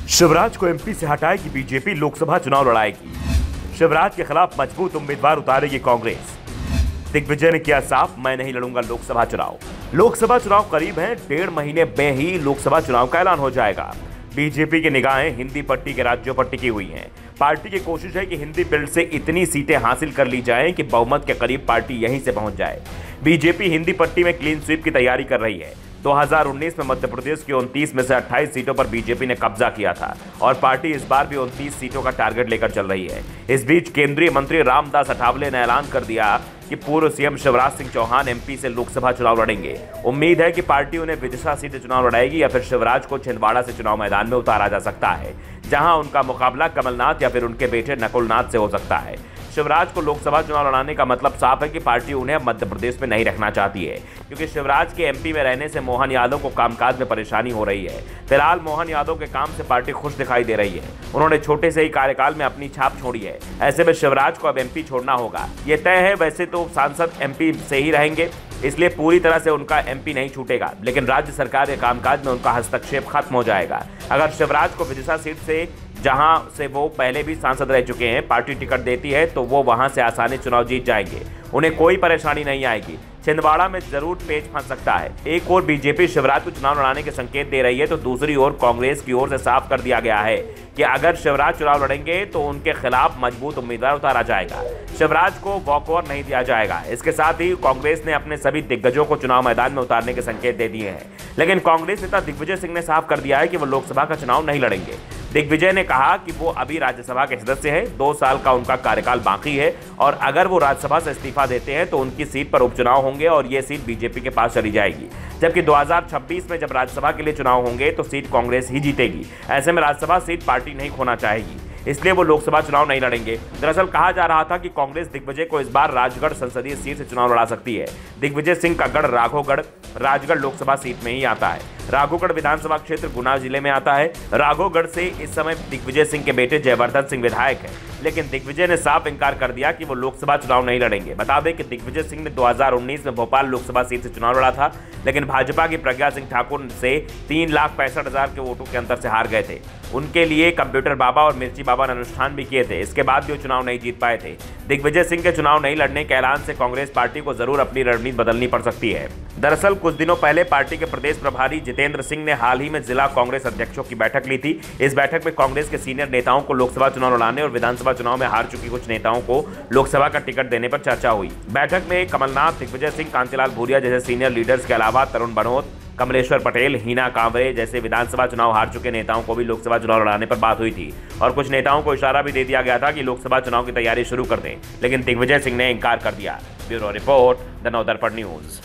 शिवराज को एमपी से हटाएगी बीजेपी, लोकसभा चुनाव लड़ाएगी। शिवराज के खिलाफ मजबूत उम्मीदवार उतारेगी कांग्रेस। दिग्विजय ने किया साफ, मैं नहीं लड़ूंगा लोकसभा चुनाव। लोकसभा चुनाव करीब हैं, 1.5 महीने में ही लोकसभा चुनाव का ऐलान हो जाएगा। बीजेपी की निगाहें हिंदी पट्टी के राज्यों पर टिकी हुई हैं। पार्टी की कोशिश है कि हिंदी बेल्ट से इतनी सीटें हासिल कर ली जाएं कि बहुमत के करीब पार्टी यहीं से पहुंच जाए। बीजेपी हिंदी पट्टी में क्लीन स्वीप की तैयारी कर रही है। 2019 में मध्य प्रदेश की 29 में से 28 सीटों पर बीजेपी ने कब्जा किया था और पार्टी इस बार भी 29 सीटों का टारगेट लेकर चल रही है। इस बीच केंद्रीय मंत्री रामदास अठावले ने ऐलान कर दिया कि पूर्व सीएम शिवराज सिंह चौहान एमपी से लोकसभा चुनाव लड़ेंगे। उम्मीद है कि पार्टी उन्हें विदिशा सीट से चुनाव लड़ाएगी या फिर शिवराज को छिंदवाड़ा से चुनाव मैदान में उतारा जा सकता है, जहां उनका मुकाबला कमलनाथ या फिर उनके बेटे नकुलनाथ से हो सकता है। शिवराज को लोकसभा चुनाव लड़ाने का मतलब साफ है कि पार्टी उन्हें मध्य प्रदेश में नहीं रखना चाहती है, क्योंकि शिवराज के एमपी में रहने से मोहन यादव को कामकाज में परेशानी हो रही है। फिलहाल मोहन यादव के काम से पार्टी खुश दिखाई दे रही है। उन्होंने छोटे से ही कार्यकाल में अपनी छाप छोड़ी है। ऐसे में शिवराज को अब एमपी छोड़ना होगा, ये तय है। वैसे तो सांसद एमपी से ही रहेंगे, इसलिए पूरी तरह से उनका एमपी नहीं छूटेगा, लेकिन राज्य सरकार के कामकाज में उनका हस्तक्षेप खत्म हो जाएगा। अगर शिवराज को विदिशा सीट से, जहां से वो पहले भी सांसद रह चुके हैं, पार्टी टिकट देती है तो वो वहां से आसानी चुनाव जीत जाएंगे। उन्हें कोई परेशानी नहीं आएगी। छिंदवाड़ा में जरूर पेच फंस सकता है। एक और बीजेपी शिवराज को चुनाव लड़ाने के संकेत दे रही है, तो दूसरी ओर कांग्रेस की ओर से साफ कर दिया गया है कि अगर शिवराज चुनाव लड़ेंगे तो उनके खिलाफ मजबूत उम्मीदवार उतारा जाएगा। शिवराज को वॉकओवर नहीं दिया जाएगा। इसके साथ ही कांग्रेस ने अपने सभी दिग्गजों को चुनाव मैदान में उतारने के संकेत दे दिए हैं, लेकिन कांग्रेस नेता दिग्विजय सिंह ने साफ कर दिया है कि वो लोकसभा का चुनाव नहीं लड़ेंगे। दिग्विजय ने कहा कि वो अभी राज्यसभा के सदस्य हैं, 2 साल का उनका कार्यकाल बाकी है और अगर वो राज्यसभा से इस्तीफा देते हैं तो उनकी सीट पर उपचुनाव होंगे और ये सीट बीजेपी के पास चली जाएगी। जबकि 2026 में जब राज्यसभा के लिए चुनाव होंगे तो सीट कांग्रेस ही जीतेगी। ऐसे में राज्यसभा सीट पार्टी नहीं खोना चाहेगी, इसलिए वो लोकसभा चुनाव नहीं लड़ेंगे। दरअसल कहा जा रहा था कि कांग्रेस दिग्विजय को इस बार राजगढ़ संसदीय सीट से चुनाव लड़ा सकती है। दिग्विजय सिंह का गढ़ राघोगढ़ राजगढ़ लोकसभा सीट में ही आता है। राघोगढ़ विधानसभा क्षेत्र गुना जिले में आता है। राघोगढ़ से इस समय दिग्विजय सिंह के बेटे जयवर्धन सिंह विधायक हैं, लेकिन दिग्विजय ने साफ इंकार कर दिया कि वो लोकसभा चुनाव नहीं लड़ेंगे। बता दें कि दिग्विजय सिंह ने 2019 में भोपाल लोकसभा सीट से चुनाव लड़ा था, लेकिन भाजपा की प्रज्ञा सिंह ठाकुर से 3,65,000 के वोटों के अंतर से हार गए थे। उनके लिए कंप्यूटर बाबा और मिर्ची बाबा ने अनुष्ठान भी किए थे। इसके बाद भी वो चुनाव नहीं जीत पाए थे। दिग्विजय सिंह के चुनाव नहीं लड़ने के ऐलान से कांग्रेस पार्टी को जरूर अपनी रणनीति बदलनी पड़ सकती है। दरअसल कुछ दिनों पहले पार्टी के प्रदेश प्रभारी जितेंद्र सिंह ने हाल ही में जिला कांग्रेस अध्यक्षों की बैठक ली थी। इस बैठक में कांग्रेस के सीनियर नेताओं को लोकसभा चुनाव लड़ाने और विधानसभा चुनाव में हार चुकी कुछ नेताओं को लोकसभा का टिकट देने पर चर्चा हुई। बैठक में कमलनाथ, दिग्विजय सिंह, कांतिलाल भूरिया जैसे सीनियर लीडर्स के अलावा तरुण बनोत, कमलेश्वर पटेल, हीना कांवरे जैसे विधानसभा चुनाव हार चुके नेताओं को भी लोकसभा चुनाव लड़ाने पर बात हुई थी और कुछ नेताओं को इशारा भी दे दिया गया था कि लोकसभा चुनाव की तैयारी शुरू कर दें, लेकिन दिग्विजय सिंह ने इंकार कर दिया। Bureau report, the Navdarpan news.